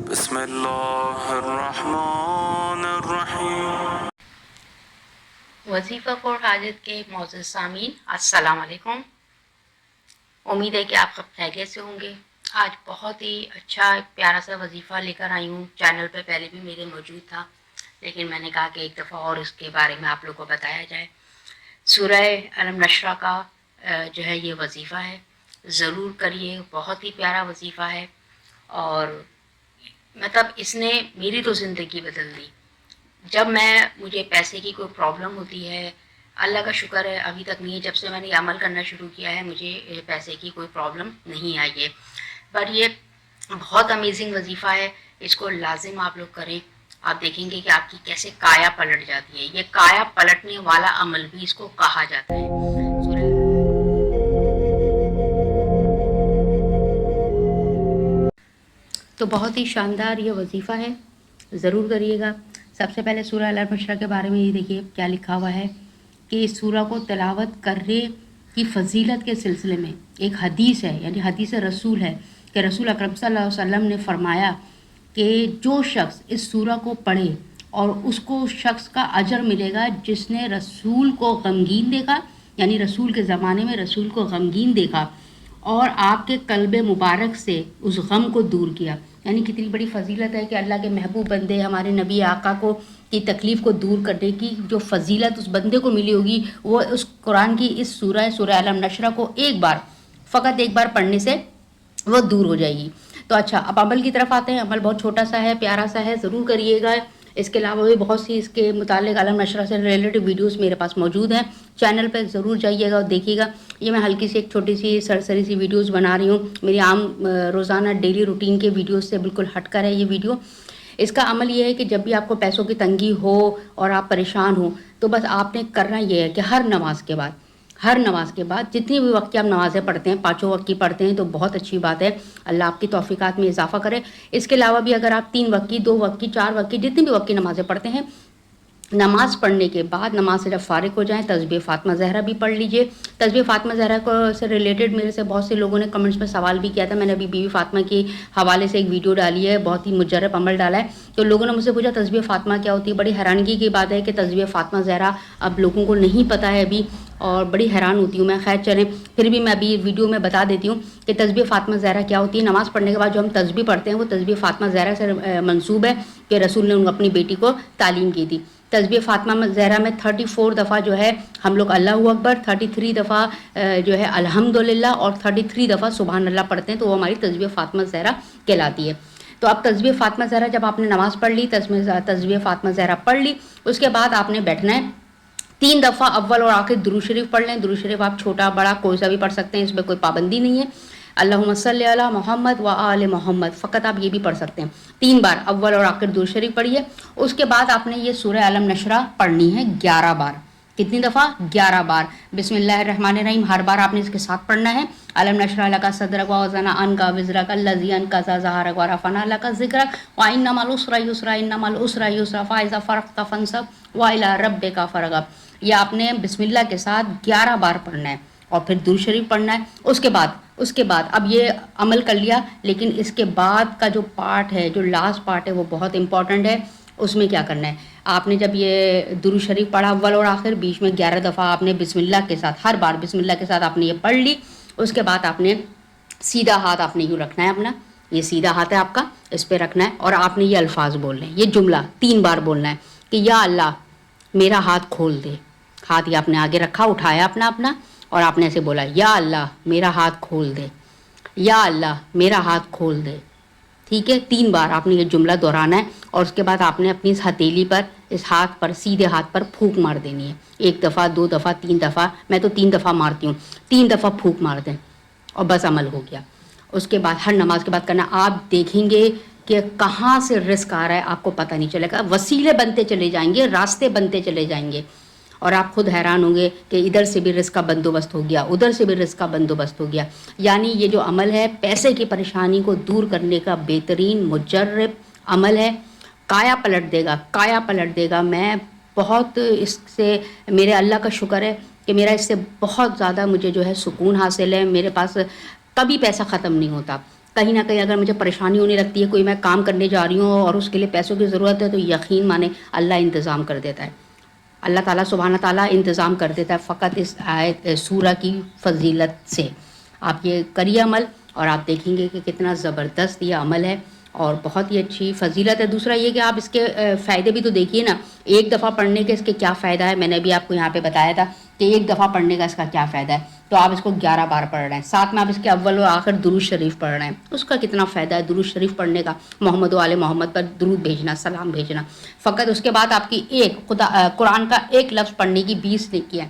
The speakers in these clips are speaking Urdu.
بسم اللہ الرحمن الرحیم۔ وظیفہ فور حاجت کے معزز سامعین، السلام علیکم۔ امید ہے کہ آپ سب خیریت سے ہوں گے۔ آج بہت ہی اچھا پیارا سا وظیفہ لے کر آئی ہوں۔ چینل پہ پہلے بھی میرے موجود تھا، لیکن میں نے کہا کہ ایک دفعہ اور اس کے بارے میں آپ لوگوں کو بتایا جائے۔ سورہ علم نشرہ کا جو ہے یہ وظیفہ ہے، ضرور کریے، بہت ہی پیارا وظیفہ ہے، اور مطلب اس نے میری تو زندگی بدل دی۔ جب مجھے پیسے کی کوئی پرابلم ہوتی ہے، اللہ کا شکر ہے ابھی تک نہیں، جب سے میں نے یہ عمل کرنا شروع کیا ہے مجھے پیسے کی کوئی پرابلم نہیں آئی ہے۔ پر یہ بہت امیزنگ وظیفہ ہے، اس کو لازم آپ لوگ کریں۔ آپ دیکھیں گے کہ آپ کی کیسے کایا پلٹ جاتی ہے۔ یہ کایا پلٹنے والا عمل بھی اس کو کہا جاتا ہے۔ تو بہت ہی شاندار یہ وظیفہ ہے، ضرور کریے گا۔ سب سے پہلے سورہ علم نشرہ کے بارے میں یہ دیکھیے کیا لکھا ہوا ہے کہ اس سورہ کو تلاوت کرنے کی فضیلت کے سلسلے میں ایک حدیث ہے، یعنی حدیث رسول ہے کہ رسول اکرم صلی اللہ علیہ وسلم نے فرمایا کہ جو شخص اس سورہ کو پڑھے اور اس کو شخص کا اجر ملے گا جس نے رسول کو غمگین دیکھا، یعنی رسول کے زمانے میں رسول کو غمگین دیکھا اور آپ کے قلب مبارک سے اس غم کو دور کیا۔ یعنی کتنی بڑی فضیلت ہے کہ اللہ کے محبوب بندے ہمارے نبی آقا کو کی تکلیف کو دور کرنے کی جو فضیلت اس بندے کو ملی ہوگی، وہ اس قرآن کی اس سورہ علم نشرہ کو فقط ایک بار پڑھنے سے وہ دور ہو جائے گی۔ تو اچھا، اب عمل کی طرف آتے ہیں۔ عمل بہت چھوٹا سا ہے، پیارا سا ہے، ضرور کریے گا۔ اس کے علاوہ بھی بہت سی اس کے متعلق علم نشرہ سے ریلیٹڈ ویڈیوز میرے پاس موجود ہیں، چینل پہ ضرور جائیے گا اور دیکھیے گا۔ یہ میں ہلکی سی ایک چھوٹی سی سرسری سی ویڈیوز بنا رہی ہوں، میری عام روزانہ ڈیلی روٹین کے ویڈیوز سے بالکل ہٹ کر ہے یہ ویڈیو۔ اس کا عمل یہ ہے کہ جب بھی آپ کو پیسوں کی تنگی ہو اور آپ پریشان ہوں تو بس آپ نے کرنا یہ ہے کہ ہر نماز کے بعد جتنی بھی وقت کی آپ نمازیں پڑھتے ہیں، 5 وقت کی پڑھتے ہیں تو بہت اچھی بات ہے، اللہ آپ کی توفیقات میں اضافہ کرے۔ اس کے علاوہ بھی اگر آپ 3 وقت کی، 2 وقت کی، 4 وقت کی، جتنی بھی وقت کی نمازیں پڑھتے ہیں، نماز پڑھنے کے بعد نماز سے جب فارغ ہو جائیں تسبیح فاطمہ زہرا بھی پڑھ لیجئے۔ تسبیح فاطمہ زہرا کو سے ریلیٹڈ میرے سے بہت سے لوگوں نے کمنٹس میں سوال بھی کیا تھا۔ میں نے ابھی بی بی فاطمہ کے حوالے سے ایک ویڈیو ڈالی ہے، بہت ہی مجرب عمل ڈالا ہے۔ تو لوگوں نے مجھ سے پوچھا تسبیح فاطمہ کیا ہوتی ہے۔ بڑی حیرانگی کی بات ہے کہ تسبیح فاطمہ زہرا اب لوگوں کو نہیں پتہ ہے ابھی، اور بڑی حیران ہوتی ہوں میں۔ خیر چلیں، پھر بھی میں ابھی ویڈیو میں بتا دیتی ہوں کہ تسبیح فاطمہ زہرا کیا ہوتی ہے۔ نماز پڑھنے کے بعد جو ہم تسبیح پڑھتے ہیں وہ تسبیح فاطمہ زہرا سے منسوب ہے کہ رسول نے اپنی بیٹی کو تعلیم کی تھی۔ تسبیح فاطمہ زہرا میں 34 دفعہ جو ہے ہم لوگ اللہ اکبر، 33 دفعہ جو ہے الحمدللہ اور 33 دفعہ سبحان اللہ پڑھتے ہیں، تو وہ ہماری تسبیح فاطمہ زہرا کہلاتی ہے۔ تو اب تسبیح فاطمہ زہرا جب آپ نے نماز پڑھ لی، تسبیح فاطمہ زہرا پڑھ لی، اس کے بعد آپ نے بیٹھنا ہے 3 دفعہ اول اور آخر درود شریف پڑھ لیں۔ درود شریف آپ چھوٹا بڑا کوئی سا بھی پڑھ سکتے ہیں، اس میں کوئی پابندی نہیں ہے۔ اللہم صلی علی محمد و آل محمد، فقط آپ یہ بھی پڑھ سکتے ہیں۔ 3 بار اول اور آخر درود شریف پڑھیے۔ اس کے بعد آپ نے یہ سورہ علم نشرہ پڑھنی ہے 11 بار۔ کتنی دفعہ؟ 11 بار۔ بسم اللہ الرحمن الرحیم ہر بار آپ نے اس کے ساتھ پڑھنا ہے۔ علم نشرح لک صدرک ووضعنا عنک وزرک الذی انقض ظہرک ورفعنا لک ذکرک وان مع العسر یسرا ان مع العسر یسرا فاذا فرغت فانصب والی ربک فارغب۔ یہ آپ نے بسم اللہ کے ساتھ 11 بار پڑھنا ہے اور پھر درود شریف پڑھنا ہے۔ اس کے بعد اب یہ عمل کر لیا، لیکن اس کے بعد کا جو پارٹ ہے، جو لاسٹ پارٹ ہے، وہ بہت امپورٹنٹ ہے۔ اس میں کیا کرنا ہے، آپ نے جب یہ درود شریف پڑھا اول اور آخر، بیچ میں 11 دفعہ آپ نے بسم اللہ کے ساتھ، ہر بار بسم اللہ کے ساتھ آپ نے یہ پڑھ لی۔ اس کے بعد آپ نے سیدھا ہاتھ آپ نے یوں رکھنا ہے اپنا، یہ سیدھا ہاتھ ہے آپ کا، اس پہ رکھنا ہے اور آپ نے یہ الفاظ بولنے ہیں، یہ جملہ 3 بار بولنا ہے کہ یا اللہ میرا ہاتھ کھول دے۔ ہاتھ یہ آپ نے آگے رکھا، اٹھایا اپنا اور آپ نے ایسے بولا یا اللہ میرا ہاتھ کھول دے، یا اللہ میرا ہاتھ کھول دے۔ ٹھیک ہے، 3 بار آپ نے یہ جملہ دہرانا ہے اور اس کے بعد آپ نے اپنی اس ہتھیلی پر، اس ہاتھ پر، سیدھے ہاتھ پر پھونک مار دینی ہے۔ 1 دفعہ، 2 دفعہ، 3 دفعہ، میں تو 3 دفعہ مارتی ہوں، 3 دفعہ پھونک مار دیں اور بس عمل ہو گیا۔ اس کے بعد ہر نماز کے بعد کرنا۔ آپ دیکھیں گے کہ کہاں سے رزق آ رہا ہے آپ کو پتہ نہیں چلے گا، وسیلے بنتے چلے جائیں گے، راستے بنتے چلے جائیں گے اور آپ خود حیران ہوں گے کہ ادھر سے بھی رزق کا بندوبست ہو گیا، ادھر سے بھی رزق کا بندوبست ہو گیا۔ یعنی یہ جو عمل ہے پیسے کی پریشانی کو دور کرنے کا بہترین مجرب عمل ہے، کایا پلٹ دے گا۔ میں بہت اس سے میرے اللہ کا شکر ہے کہ میرا اس سے بہت زیادہ مجھے جو ہے سکون حاصل ہے۔ میرے پاس کبھی پیسہ ختم نہیں ہوتا، کہیں نہ کہیں اگر مجھے پریشانی ہونے لگتی ہے، کوئی میں کام کرنے جا رہی ہوں اور اس کے لیے پیسوں کی ضرورت ہے، تو یقین مانے اللہ انتظام کر دیتا ہے، اللہ تعالیٰ سبحانہ تعالیٰ انتظام کر دیتا ہے فقط اس آیت سورہ کی فضیلت سے۔ آپ یہ کریے عمل اور آپ دیکھیں گے کہ کتنا زبردست یہ عمل ہے اور بہت ہی اچھی فضیلت ہے۔ دوسرا یہ کہ آپ اس کے فائدے بھی تو دیکھیے نا، ایک دفعہ پڑھنے کے اس کے کیا فائدہ ہے، میں نے بھی آپ کو یہاں پہ بتایا تھا کہ ایک دفعہ پڑھنے کا اس کا کیا فائدہ ہے، تو آپ اس کو 11 بار پڑھ رہے ہیں، ساتھ میں آپ اس کے اول و آخر درود شریف پڑھ رہے ہیں، اس کا کتنا فائدہ ہے درود شریف پڑھنے کا، محمد و آل محمد پر درود بھیجنا، سلام بھیجنا، فقط اس کے بعد آپ کی قرآن کا ایک لفظ پڑھنے کی 20 نیکیاں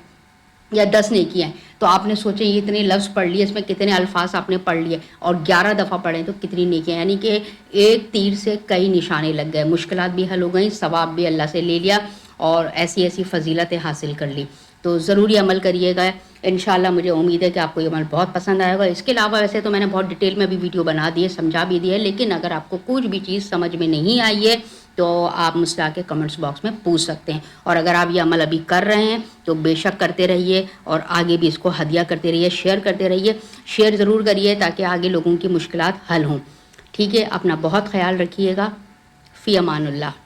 یا 10 نیکیاں ہیں، تو آپ نے سوچے یہ اتنے لفظ پڑھ لیے، اس میں کتنے الفاظ آپ نے پڑھ لیے اور 11 دفعہ پڑھیں تو کتنی نیکیاں، یعنی کہ ایک تیر سے کئی نشانے لگ گئے، مشکلات بھی حل ہو گئیں، ثواب بھی اللہ سے لے لیا اور ایسی ایسی فضیلتیں حاصل کر لی۔ تو ضروری عمل کریے گا، انشاءاللہ مجھے امید ہے کہ آپ کو یہ عمل بہت پسند آئے گا۔ اس کے علاوہ ویسے تو میں نے بہت ڈیٹیل میں بھی ویڈیو بنا دی ہے، سمجھا بھی دی ہے، لیکن اگر آپ کو کچھ بھی چیز سمجھ میں نہیں آئی ہے تو آپ مجھ سے آ کے کمنٹس باکس میں پوچھ سکتے ہیں، اور اگر آپ یہ عمل ابھی کر رہے ہیں تو بے شک کرتے رہیے اور آگے بھی اس کو ہدیہ کرتے رہیے، شیئر کرتے رہیے، شیئر ضرور کریے تاکہ آگے لوگوں کی مشکلات حل ہوں۔ ٹھیک ہے، اپنا بہت خیال رکھیے گا، فی امان اللہ۔